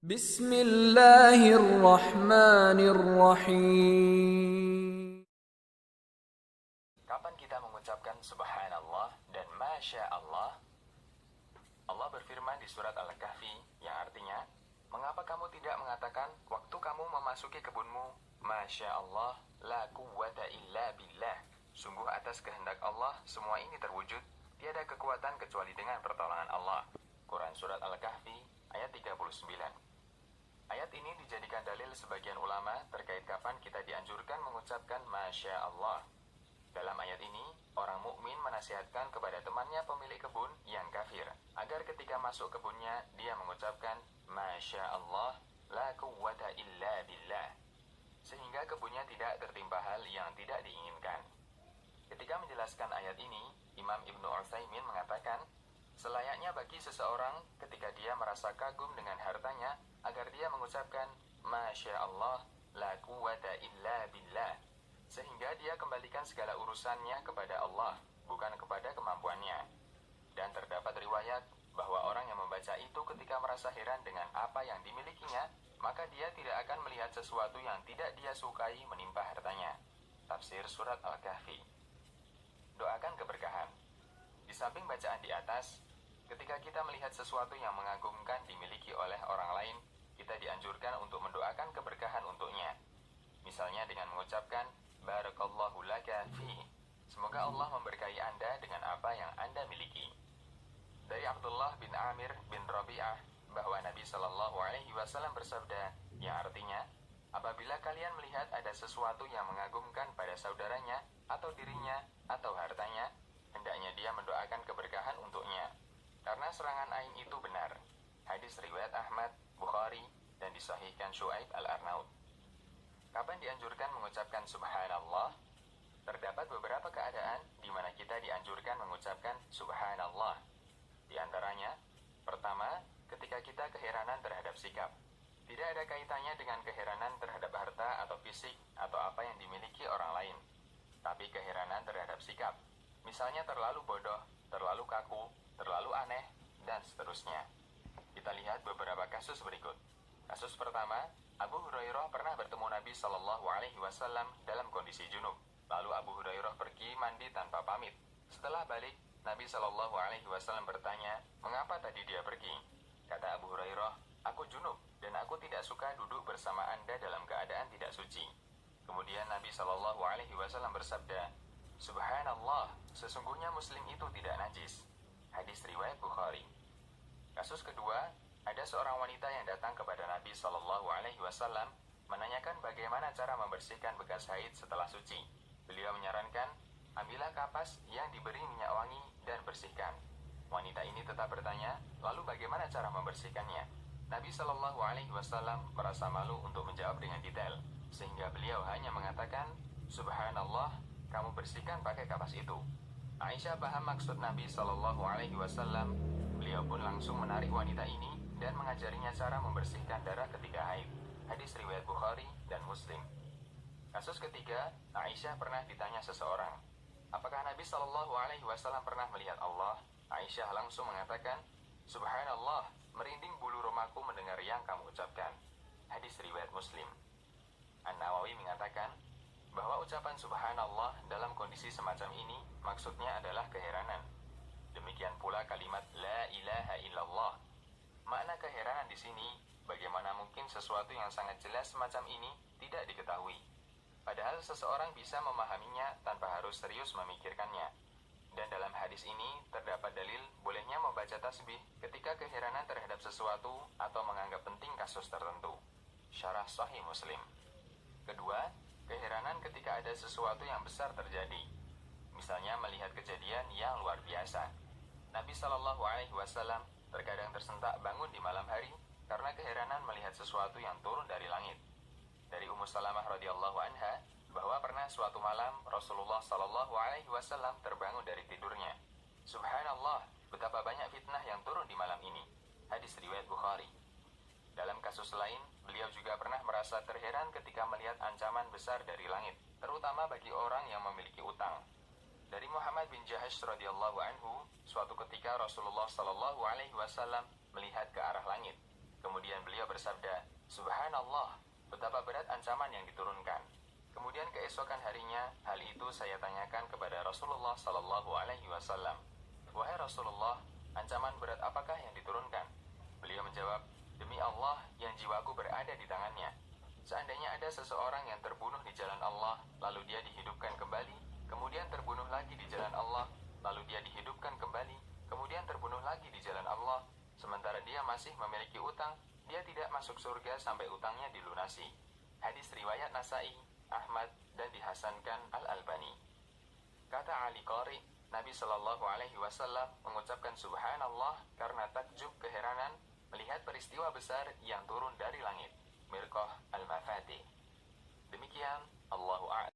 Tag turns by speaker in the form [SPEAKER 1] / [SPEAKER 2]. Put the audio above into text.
[SPEAKER 1] Bismillahirrahmanirrahim.
[SPEAKER 2] Kapan kita mengucapkan subhanallah dan masya Allah? Allah berfirman di surat Al-Kahfi yang artinya, mengapa kamu tidak mengatakan waktu kamu memasuki kebunmu, masya Allah, la quwwata illa billah. Sungguh atas kehendak Allah semua ini terwujud, tiada kekuatan kecuali dengan pertolongan Allah. Quran surat Al-Kahfi ayat 39. Ayat ini dijadikan dalil sebagian ulama terkait kapan kita dianjurkan mengucapkan masya Allah. Dalam ayat ini, orang mukmin menasihatkan kepada temannya pemilik kebun yang kafir, agar ketika masuk kebunnya, dia mengucapkan, Masya Allah, la quwwata illa billah. Sehingga kebunnya tidak tertimpa hal yang tidak diinginkan. Ketika menjelaskan ayat ini, Imam Ibnu Utsaimin mengatakan, selayaknya bagi seseorang ketika dia merasa kagum dengan hartanya, agar dia mengucapkan, Masya Allah, la quwwata illa billah. Sehingga dia kembalikan segala urusannya kepada Allah, bukan kepada kemampuannya. Dan terdapat riwayat bahwa orang yang membaca itu ketika merasa heran dengan apa yang dimilikinya, maka dia tidak akan melihat sesuatu yang tidak dia sukai menimpa hartanya. Tafsir surat Al-Kahfi. Doakan keberkahan. Di samping bacaan di atas, ketika kita melihat sesuatu yang mengagumkan dimiliki oleh orang lain, kita dianjurkan untuk mendoakan keberkahan untuknya. Misalnya dengan mengucapkan, Barakallahu laka fi. Semoga Allah memberkahi Anda dengan apa yang Anda miliki. Dari Abdullah bin Amir bin Rabi'ah bahwa Nabi Shallallahu Alaihi Wasallam bersabda, yang artinya, apabila kalian melihat ada sesuatu yang mengagumkan pada saudaranya atau dirinya atau hartanya, hendaknya dia mendoakan keberkahan untuknya, karena serangan ain itu benar. Hadis riwayat Ahmad, Bukhari, dan disahihkan Syuaib al-Arnaud. Kapan dianjurkan mengucapkan subhanallah? Terdapat beberapa keadaan di mana kita dianjurkan mengucapkan subhanallah. Di antaranya, pertama, ketika kita keheranan terhadap sikap. Tidak ada kaitannya dengan keheranan terhadap harta atau fisik atau apa yang dimiliki orang lain, tapi keheranan terhadap sikap. Misalnya terlalu bodoh, terlalu kaku, terlalu aneh, dan seterusnya. Kita lihat beberapa kasus berikut. Kasus pertama, Abu Hurairah pernah bertemu Nabi Shallallahu Alaihi Wasallam dalam kondisi junub. Lalu Abu Hurairah pergi mandi tanpa pamit. Setelah balik, Nabi Shallallahu Alaihi Wasallam bertanya, mengapa tadi dia pergi? Kata Abu Hurairah, aku junub dan aku tidak suka duduk bersama Anda dalam keadaan tidak suci. Kemudian Nabi Shallallahu Alaihi Wasallam bersabda, Subhanallah, sesungguhnya Muslim itu tidak najis. Hadis riwayat Bukhari. Kasus kedua, ada seorang wanita yang datang kepada Nabi Shallallahu Alaihi Wasallam menanyakan bagaimana cara membersihkan bekas haid setelah suci. Beliau menyarankan, ambillah kapas yang diberi minyak wangi dan bersihkan. Wanita ini tetap bertanya, lalu bagaimana cara membersihkannya? Nabi Shallallahu Alaihi Wasallam merasa malu untuk menjawab dengan detail, sehingga beliau hanya mengatakan, Subhanallah, kamu bersihkan pakai kapas itu. Aisyah paham maksud Nabi Shallallahu Alaihi Wasallam. Beliau pun langsung menarik wanita ini dan mengajarinya cara membersihkan darah ketika haid. Hadis riwayat Bukhari dan Muslim. Kasus ketiga, Aisyah pernah ditanya seseorang, apakah Nabi Shallallahu Alaihi Wasallam pernah melihat Allah? Aisyah langsung mengatakan, Subhanallah, merinding bulu romaku mendengar yang kamu ucapkan. Hadis riwayat Muslim. An-Nawawi mengatakan bahwa ucapan Subhanallah dalam kondisi semacam ini maksudnya adalah keheranan. Demikian pula kalimat La ilaha illallah. Makna keheranan di sini, bagaimana mungkin sesuatu yang sangat jelas semacam ini tidak diketahui. Padahal seseorang bisa memahaminya tanpa harus serius memikirkannya. Dan dalam hadis ini terdapat dalil bolehnya membaca tasbih ketika keheranan terhadap sesuatu atau menganggap penting kasus tertentu. Syarah Sahih Muslim. Kedua, keheranan ketika ada sesuatu yang besar terjadi. Misalnya melihat kejadian yang luar biasa. Nabi Shallallahu Alaihi Wasallam terkadang tersentak bangun di malam hari karena keheranan melihat sesuatu yang turun dari langit. Dari Ummu Salamah radhiyallahu anha bahwa pernah suatu malam Rasulullah Shallallahu Alaihi Wasallam terbangun dari tidurnya. Subhanallah, betapa banyak fitnah yang turun di malam ini. Hadis riwayat Bukhari. Dalam kasus lain, beliau juga pernah merasa terheran ketika melihat ancaman besar dari langit, terutama bagi orang yang memiliki utang. Dari Muhammad bin Jahash radhiyallahu anhu, suatu ketika Rasulullah Shallallahu Alaihi Wasallam melihat ke arah langit. Kemudian beliau bersabda, Subhanallah, betapa berat ancaman yang diturunkan. Kemudian keesokan harinya, hal itu saya tanyakan kepada Rasulullah Sallallahu Alaihi Wasallam. Wahai Rasulullah, ancaman berat apakah yang diturunkan? Beliau menjawab, demi Allah yang jiwaku berada di tangannya. Seandainya ada seseorang yang terbunuh di jalan Allah, lalu dia dihidupkan kembali, kemudian terbunuh lagi di jalan Allah, lalu dia dihidupkan kembali, kemudian terbunuh lagi di jalan Allah, sementara dia masih memiliki utang, dia tidak masuk surga sampai utangnya dilunasi. Hadis riwayat Nasai, Ahmad, dan dihasankan Al-Albani. Kata Ali Qari, Nabi Shallallahu Alaihi Wasallam mengucapkan Subhanallah karena takjub keheranan melihat peristiwa besar yang turun dari langit. Mirqah Al-Mafati. Demikian, Allahu a'lam.